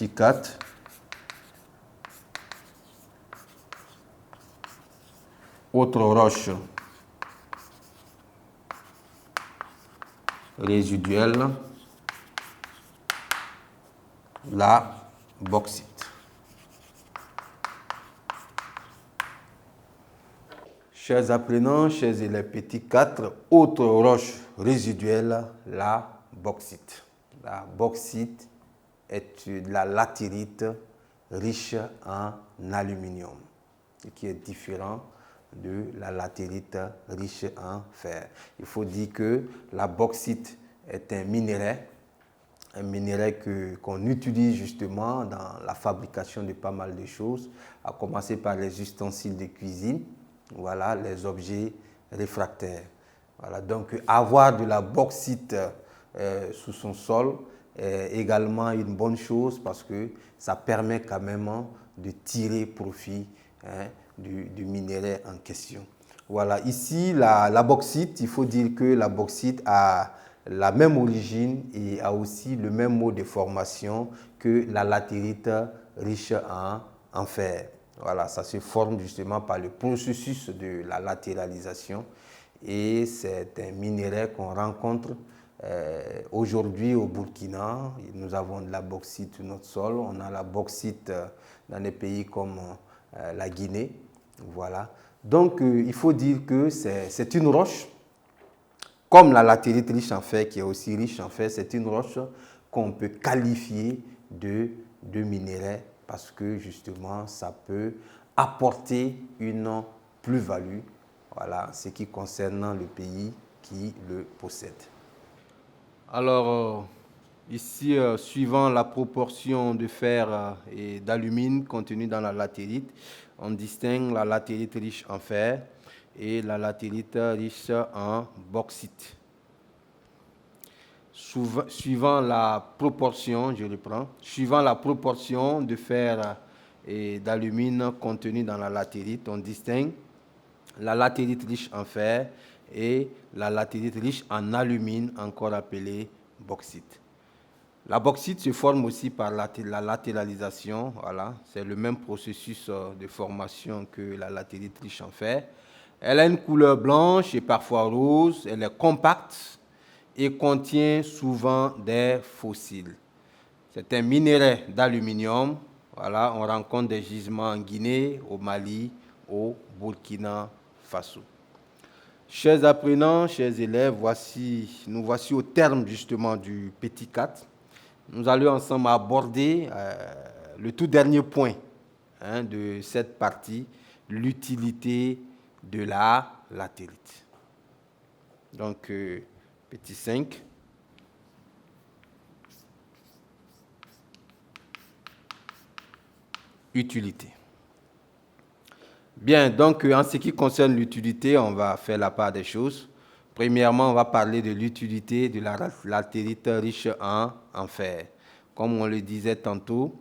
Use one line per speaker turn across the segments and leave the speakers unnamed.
petit 4. Autre roche résiduelle, la bauxite. Chers apprenants, chers élèves, petit 4, autre roche résiduelle, la bauxite. La bauxite est de la latérite riche en aluminium, ce qui est différent de la latérite riche en fer. Il faut dire que la bauxite est un minerai qu'on utilise justement dans la fabrication de pas mal de choses, à commencer par les ustensiles de cuisine, voilà, les objets réfractaires. Voilà, donc avoir de la bauxite sous son sol est également une bonne chose parce que ça permet quand même de tirer profit du minerai en question. Voilà, ici la bauxite, il faut dire que la bauxite a la même origine et a aussi le même mode de formation que la latérite riche en fer. Voilà, ça se forme justement par le processus de la latéralisation et c'est un minerai qu'on rencontre aujourd'hui au Burkina. Nous avons de la bauxite sur notre sol, on a la bauxite dans des pays comme la Guinée. Voilà. Donc il faut dire que c'est une roche, comme la latérite riche en fer qui est aussi riche en fer, c'est une roche qu'on peut qualifier de minerai parce que justement ça peut apporter une plus-value, voilà, ce qui concerne le pays qui le possède. Alors ici, suivant la proportion de fer et d'alumine contenue dans la latérite, on distingue la latérite riche en fer et la latérite riche en bauxite. Suivant la proportion, je reprends, suivant la proportion de fer et d'alumine contenue dans la latérite, on distingue la latérite riche en fer et la latérite riche en alumine, encore appelée bauxite. La bauxite se forme aussi par la latéralisation, voilà, c'est le même processus de formation que la latérite riche en fer. Elle a une couleur blanche et parfois rose, elle est compacte et contient souvent des fossiles. C'est un minerai d'aluminium, voilà, on rencontre des gisements en Guinée, au Mali, au Burkina Faso. Chers apprenants, chers élèves, nous voici au terme justement du petit 4. Nous allons ensemble aborder le tout dernier point de cette partie, l'utilité de la latérite. Donc, petit 5. Utilité. Bien, donc en ce qui concerne l'utilité, on va faire la part des choses. Premièrement, on va parler de l'utilité de la latérite riche en fer. Comme on le disait tantôt,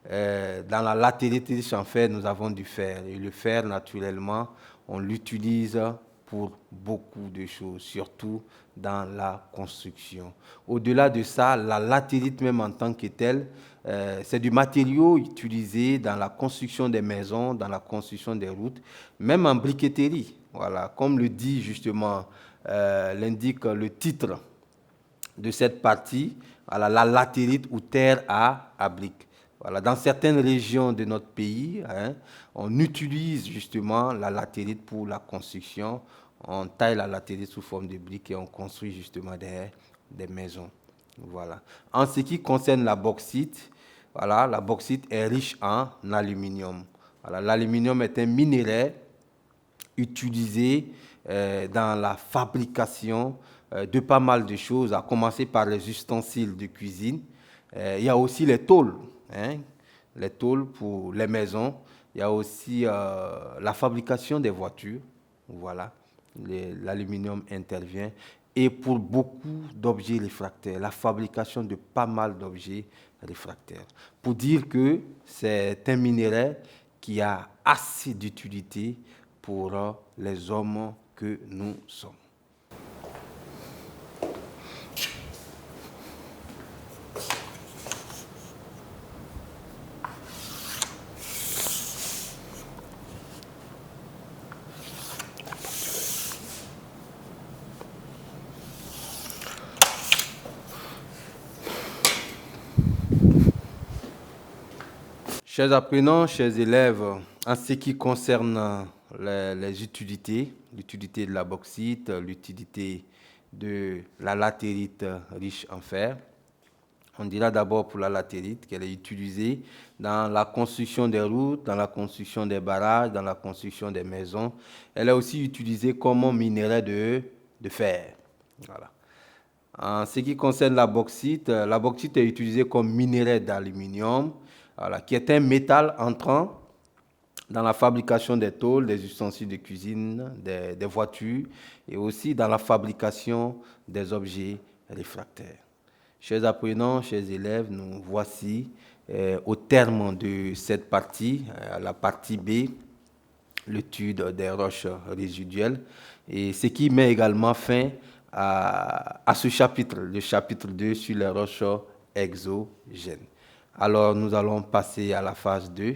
dans la latérite riche en fer, nous avons du fer. Et le fer, naturellement, on l'utilise pour beaucoup de choses, surtout dans la construction. Au-delà de ça, la latérite même en tant que telle, c'est du matériau utilisé dans la construction des maisons, dans la construction des routes, même en briqueterie. Voilà, comme le dit justement, l'indique le titre de cette partie, voilà, la latérite ou terre à briques. Voilà, dans certaines régions de notre pays, on utilise justement la latérite pour la construction. On taille la latérite sous forme de briques et on construit justement des maisons. Voilà. En ce qui concerne la bauxite, voilà, la bauxite est riche en aluminium. Voilà, l'aluminium est un minerai utilisé dans la fabrication de pas mal de choses, à commencer par les ustensiles de cuisine. Il y a aussi les tôles, les tôles pour les maisons. Il y a aussi la fabrication des voitures. Voilà, l'aluminium intervient. Et pour beaucoup d'objets réfractaires, la fabrication de pas mal d'objets réfractaires. Pour dire que c'est un minerai qui a assez d'utilité pour les hommes que nous sommes. Chers apprenants, chers élèves, en ce qui concerne les utilités, l'utilité de la bauxite, l'utilité de la latérite riche en fer, on dira d'abord pour la latérite qu'elle est utilisée dans la construction des routes, dans la construction des barrages, dans la construction des maisons. Elle est aussi utilisée comme minerai de fer. Voilà. En ce qui concerne la bauxite est utilisée comme minerai d'aluminium, voilà, qui est un métal entrant dans la fabrication des tôles, des ustensiles de cuisine, des voitures et aussi dans la fabrication des objets réfractaires. Chers apprenants, chers élèves, nous voici au terme de cette partie, la partie B, l'étude des roches résiduelles, et ce qui met également fin à ce chapitre, le chapitre 2 sur les roches exogènes. Alors nous allons passer à la phase 2,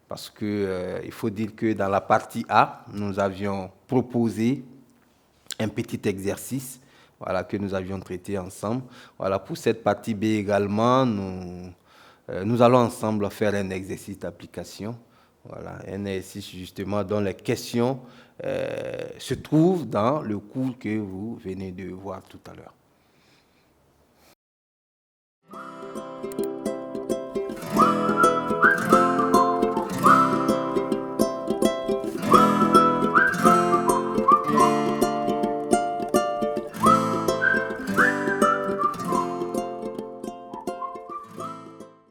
parce que il faut dire que dans la partie A, nous avions proposé un petit exercice, voilà, que nous avions traité ensemble. Voilà, pour cette partie B également, nous allons ensemble faire un exercice d'application. Voilà, un exercice justement dont les questions se trouvent dans le cours que vous venez de voir tout à l'heure.